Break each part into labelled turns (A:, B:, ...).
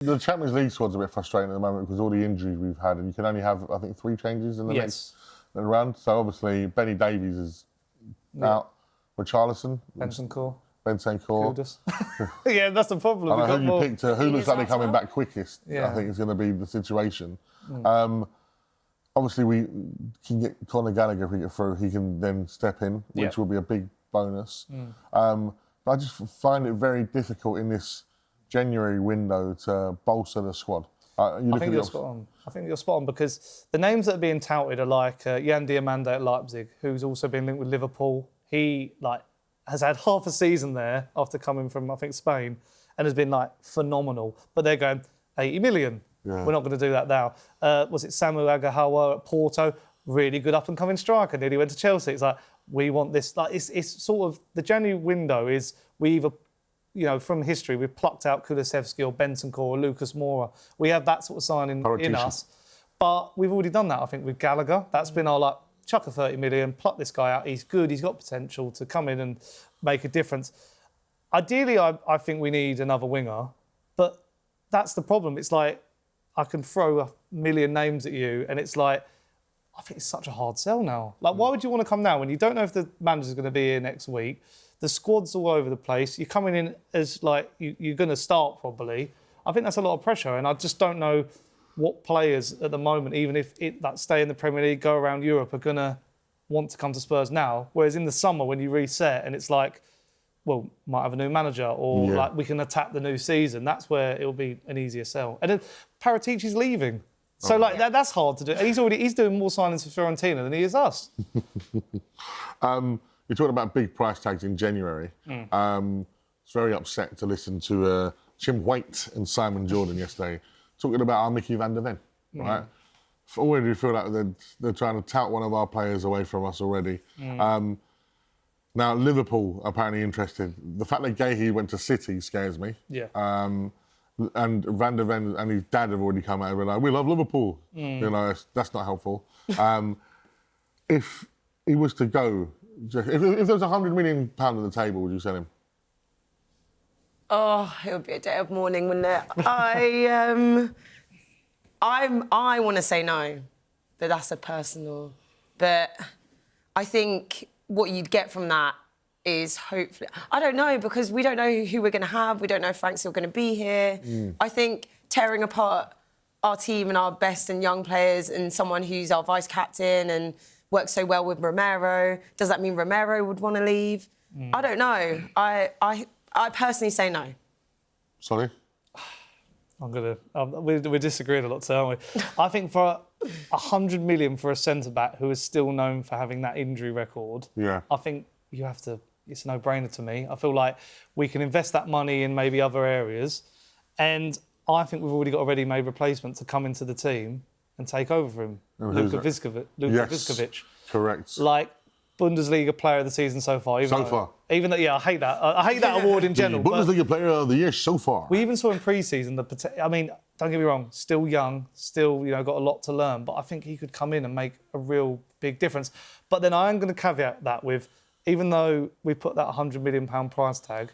A: The Champions League squad's a bit frustrating at the moment because all the injuries we've had, and you can only have, I think, 3 changes in the next round. So obviously, Benny Davies is out. Richarlison.
B: Bentancur.
A: Yeah,
B: that's the problem.
A: I know who you picked. Who looks like they're coming back quickest, I think is going to be the situation. Obviously, we can get Conor Gallagher if we get through. He can then step in, which will be a big bonus. But I just find it very difficult in this January window to bolster the squad.
B: I think you're spot on. I think you're spot on because the names that are being touted are like Jan Diamande at Leipzig, who's also been linked with Liverpool. He has had half a season there after coming from, I think, Spain, and has been phenomenal. But they're going 80 million. Yeah. We're not going to do that now. Was it Samuel Agahawa at Porto? Really good up and coming striker. Nearly went to Chelsea. It's we want this. It's sort of the January window is we either, from history, we've plucked out Kulusevski or Bentancur or Lucas Moura. We have that sort of signing in us. But we've already done that, I think, with Gallagher. That's been our, chuck a 30 million, pluck this guy out. He's good. He's got potential to come in and make a difference. Ideally, I think we need another winger. But that's the problem. It's I can throw a million names at you and it's I think it's such a hard sell now. Why would you want to come now when you don't know if the manager's going to be here next week? The squad's all over the place. You're coming in as you're going to start probably. I think that's a lot of pressure, and I just don't know what players at the moment, even if that stay in the Premier League, go around Europe, are going to want to come to Spurs now. Whereas in the summer when you reset and it's might have a new manager or we can attack the new season. That's where it'll be an easier sell. And then Paratici's leaving. So that's hard to do. And he's doing more signings for Fiorentina than he is us.
A: You're talking about big price tags in January. It's very upset to listen to Jim Waite and Simon Jordan yesterday talking about our Micky van der Ven, right? Already we feel like they're trying to tout one of our players away from us already. Now, Liverpool apparently interested. The fact that Gahey went to City scares me.
B: Yeah.
A: And Van der Ven and his dad have already come out and been we love Liverpool. That's not helpful. If he was to go, if there was £100 million on the table, would you sell him?
C: Oh, it would be a day of mourning, wouldn't it? I want to say no, but that's a personal. But I think what you'd get from that is hopefully... I don't know, because we don't know who we're going to have. We don't know if Frank's still going to be here. I think tearing apart our team and our best and young players and someone who's our vice-captain and works so well with Romero, does that mean Romero would want to leave? I don't know. I personally say no.
A: Sorry?
B: We're disagreeing a lot, so aren't we? I think for 100 million for a centre-back who is still known for having that injury record, I think you have to... It's a no-brainer to me. I feel like we can invest that money in maybe other areas, and I think we've already got a ready-made replacement to come into the team and take over for him. Luka Viskovic.
A: Correct.
B: Bundesliga Player of the Season so far. Even though, I hate that. I hate that award in general.
A: Bundesliga Player of the Year so far.
B: We even saw in pre-season don't get me wrong, still young, still got a lot to learn, but I think he could come in and make a real big difference. But then I am going to caveat that with, even though we put that £100 million price tag,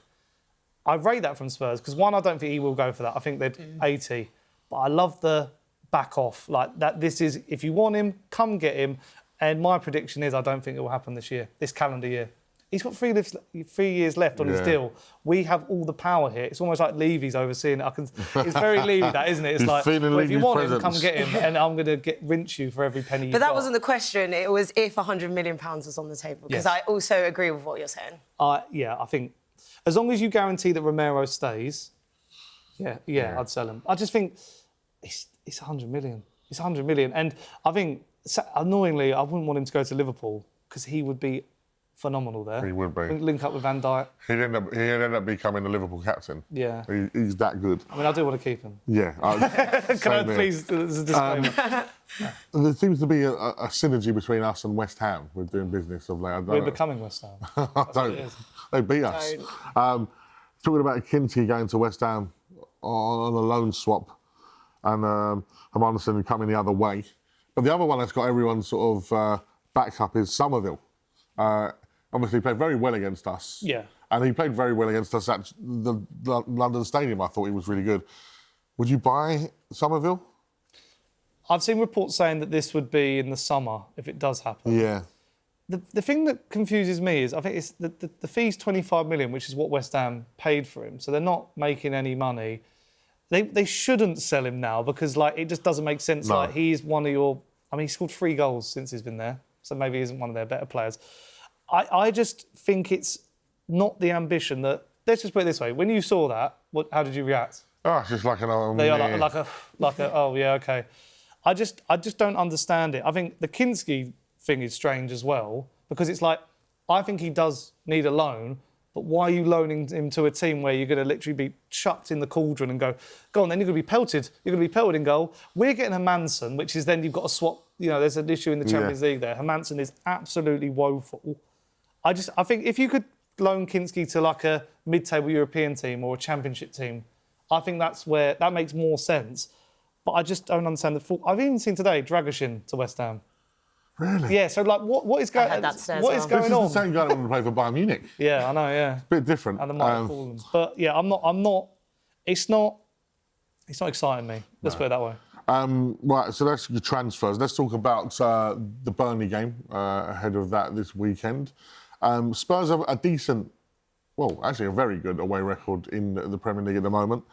B: I rate that from Spurs because one, I don't think he will go for that. I think they'd 80, but I love the back off that. This is, if you want him, come get him. And my prediction is I don't think it will happen this calendar year. He's got 3 years left on his deal. We have all the power here. It's almost like Levy's overseeing it. It's very Levy, that, isn't it? It's if you want him, come get him, and I'm going to rinse you for every penny you've got.
C: But that wasn't the question. It was if £100 million was on the table. Because I also agree with what you're saying. I
B: think as long as you guarantee that Romero stays, I'd sell him. I just think it's 100 million. It's 100 million. And I think... annoyingly, I wouldn't want him to go to Liverpool because he would be phenomenal there.
A: He would be.
B: Link up with Van Dijk.
A: He'd end up becoming the Liverpool captain.
B: Yeah.
A: He's that good.
B: I do want to keep him.
A: Yeah.
B: Can I please, as a disclaimer?
A: There seems to be a synergy between us and West Ham with doing business of late.
B: We're becoming West Ham.
A: They beat us. Talking about Kinty going to West Ham on a loan swap and Hermansen coming the other way. But the other one that's got everyone sort of back up is Somerville. Obviously, he played very well against us.
B: Yeah.
A: And he played very well against us at the London Stadium. I thought he was really good. Would you buy Somerville?
B: I've seen reports saying that this would be in the summer if it does happen.
A: Yeah.
B: The thing that confuses me is I think it's the fee's 25 million, which is what West Ham paid for him. So they're not making any money. They shouldn't sell him now because like it just doesn't make sense.
A: No.
B: Like he's one of your. I mean, he scored 3 goals since he's been there, so maybe he isn't one of their better players. I just think it's not the ambition that. Let's just put it this way: when you saw that, how did you react?
A: Oh, it's just like an.
B: They are like a oh yeah, okay. I just don't understand it. I think the Kinski thing is strange as well because it's like I think he does need a loan, but why are you loaning him to a team where you're going to literally be chucked in the cauldron and go on? Then you're going to be pelted. You're going to be pelted in goal. We're getting a Manson, which is then you've got to swap. You know, there's an issue in the Champions League there. Hermansen is absolutely woeful. I think if you could loan Kinski to like a mid-table European team or a Championship team, I think that makes more sense. But I just don't understand the full. I've even seen today Dragoshin to West Ham.
A: Really?
B: Yeah. So like, what is going? What is going
A: This is
B: on?
A: the same guy that wanted to play for Bayern Munich.
B: Yeah, I know. Yeah.
A: Bit different.
B: And the might fallen. But yeah, I'm not. It's not exciting me. Let's put it that way.
A: Right, so that's your transfers. Let's talk about the Burnley game ahead of that this weekend. Spurs have a decent, well, actually a very good away record in the Premier League at the moment.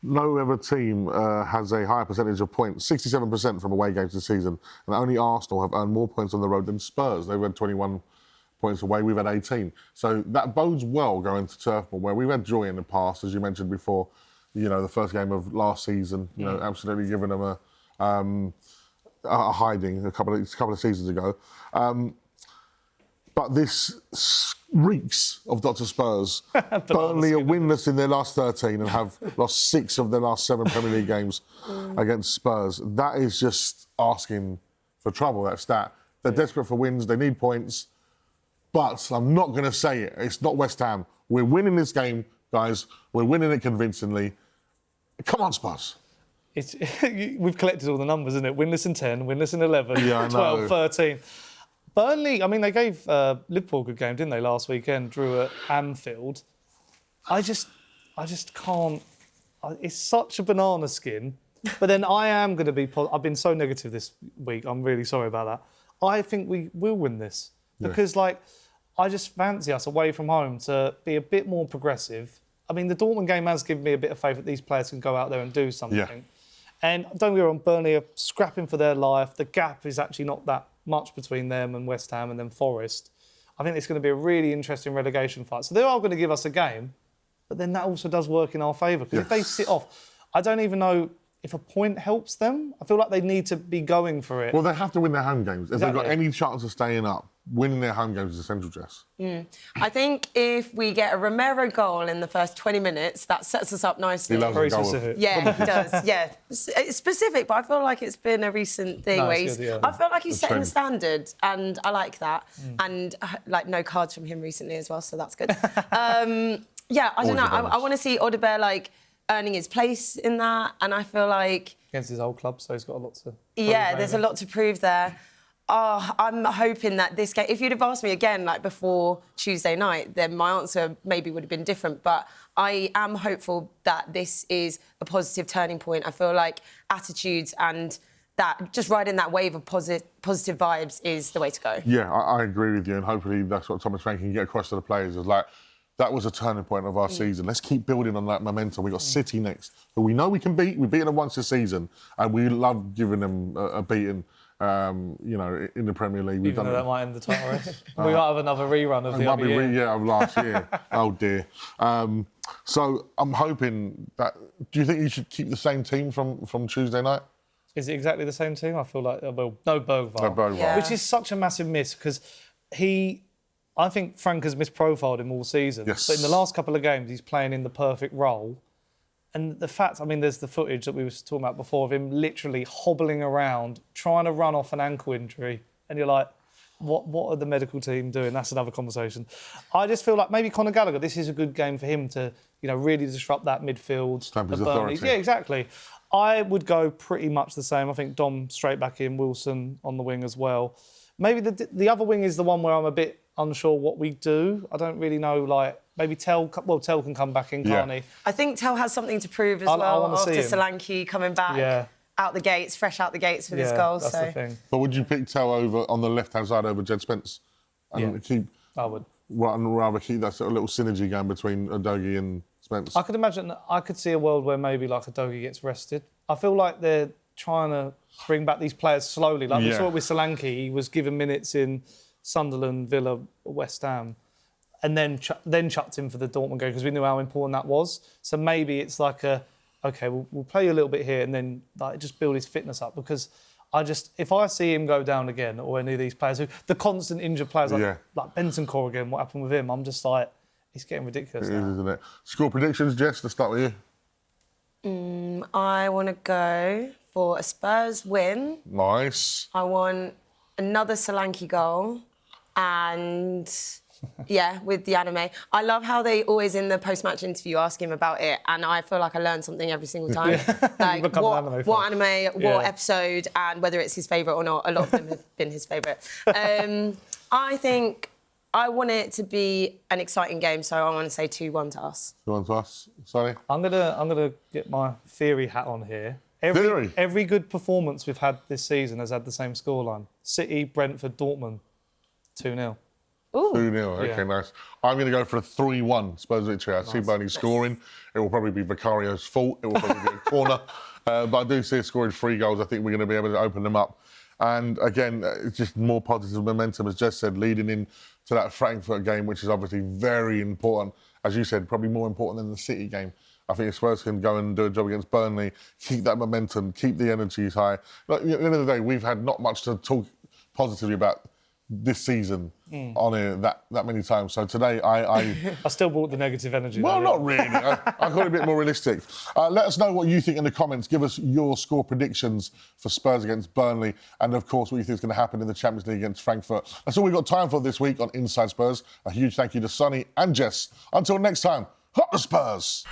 A: No other team has a higher percentage of points, 67% from away games this season, and only Arsenal have earned more points on the road than Spurs. They've had 21 points away, we've had 18. So that bodes well going to Turf Moor, where we've had joy in the past, as you mentioned before. You know, the first game of last season, you know, absolutely giving them a hiding a couple of seasons ago. But this reeks of Dr. Spurs. Burnley are winless in their last 13 and have lost 6 of their last 7 Premier League games against Spurs. That is just asking for trouble, that stat. They're desperate for wins, they need points. But I'm not going to say it. It's not West Ham. We're winning this game, guys. We're winning it convincingly. Come on, Spurs.
B: We've collected all the numbers, isn't it? Winless in 10, winless in 11,
A: Yeah,
B: 12, 13. Burnley, I mean, they gave Liverpool a good game, didn't they, last weekend? Drew at Anfield. I just can't. It's such a banana skin. But then I am going to be... I've been so negative this week. I'm really sorry about that. I think we will win this. Because, I just fancy us away from home to be a bit more progressive. I mean, the Dortmund game has given me a bit of faith that these players can go out there and do something. Yeah. And don't get me wrong, Burnley are scrapping for their life. The gap is actually not that much between them and West Ham and then Forest. I think it's going to be a really interesting relegation fight. So they are going to give us a game, but then that also does work in our favour. Because if they sit off, I don't even know if a point helps them. I feel like they need to be going for it.
A: Well, they have to win their home games. If they've got any chance of staying up, winning their home games is essential, Jess.
C: I think if we get a Romero goal in the first 20 minutes, that sets us up nicely.
A: He loves
B: Very
A: goal.
B: specific.
C: Yeah, he does. Yeah, it's specific, but I feel like it's been a recent thing where he's.
B: Good, yeah.
C: I feel like he's setting the standard, and I like that. And like no cards from him recently as well, so that's good. Yeah, I don't know. I want to see Odobert like earning his place in that, and I feel like
B: against his old club, so he's got a lot to.
C: Yeah, there's a lot to prove there. Oh, I'm hoping that this game... If you'd have asked me again, like, before Tuesday night, then my answer maybe would have been different. But I am hopeful that this is a positive turning point. I feel like attitudes and that just riding that wave of positive vibes is the way to go.
A: Yeah, I agree with you. And hopefully that's what Thomas Frank can get across to the players. Is like, that was a turning point of our season. Let's keep building on that momentum. We've got City next, who we know we can beat. We've beaten them once this season. And we love giving them a beating. You know, in the Premier League.
B: Even though that might end the title race. We might have another rerun of the other year.
A: Of last year. Oh, dear. So I'm hoping that... Do you think you should keep the same team from Tuesday night?
B: Is it exactly the same team? I feel like... Well, no Bergvall.
A: No Bergvall.
C: Yeah.
B: Which is such a massive miss, because I think Frank has misprofiled him all season.
A: Yes.
B: But in the last couple of games, he's playing in the perfect role. And the fact, I mean, there's the footage that we were talking about before of him literally hobbling around, trying to run off an ankle injury. And you're like, what are the medical team doing? That's another conversation. I just feel like maybe Conor Gallagher, this is a good game for him to, you know, really disrupt that midfield.
A: Stamp his authority.
B: Yeah, exactly. I would go pretty much the same. I think Dom straight back in, Wilson on the wing as well. Maybe the other wing is the one where I'm a bit unsure what we do. I don't really know, like... maybe Tell can come back in, can't he?
C: I think Tell has something to prove as
B: I
C: well
B: wanna
C: after
B: see him.
C: Solanke coming back out the gates, fresh out the gates for this goal.
B: That's the thing.
A: But would you pick Tell over on the left-hand side over Jed Spence? And keep...
B: I would.
A: Rather keep that sort of little synergy going between Udogie and Spence.
B: I could imagine, I could see a world where maybe like Udogie gets rested. I feel like they're trying to bring back these players slowly. Like we saw it with Solanke, he was given minutes in Sunderland, Villa, West Ham, and then chucked him for the Dortmund game because we knew how important that was. So maybe it's like okay, we'll play you a little bit here and then like just build his fitness up because if I see him go down again or any of these players the constant injured players like Bentancur again, what happened with him? I'm just like, it's getting ridiculous now.
A: Isn't it? Score predictions, Jess, let's start with you.
C: I want to go for a Spurs win.
A: Nice.
C: I want another Solanke goal and... with the anime. I love how they always in the post-match interview ask him about it, and I feel like I learn something every single time. Like what anime, what episode, and whether it's his favourite or not. A lot of them have been his favourite. I think I want it to be an exciting game, so I want to say 2-1 to us.
A: 2-1 to us. Sonny?
B: I'm gonna get my theory hat on here. Every good performance we've had this season has had the same scoreline. City, Brentford, Dortmund, 2-0.
A: 2-0, okay, nice. I'm going to go for a 3-1 Spurs victory. I see Burnley scoring. It will probably be Vicario's fault. It will probably be a corner. But I do see us scoring 3 goals. I think we're going to be able to open them up. And again, it's just more positive momentum, as Jess said, leading into that Frankfurt game, which is obviously very important. As you said, probably more important than the City game. I think if Spurs can go and do a job against Burnley, keep that momentum, keep the energies high. Like, at the end of the day, we've had not much to talk positively about this season on here that many times. So today, I
B: still brought the negative energy.
A: Well, not really. I got a bit more realistic. Let us know what you think in the comments. Give us your score predictions for Spurs against Burnley, and of course, what you think is going to happen in the Champions League against Frankfurt. That's all we've got time for this week on Inside Spurs. A huge thank you to Sonny and Jess. Until next time, up the Spurs!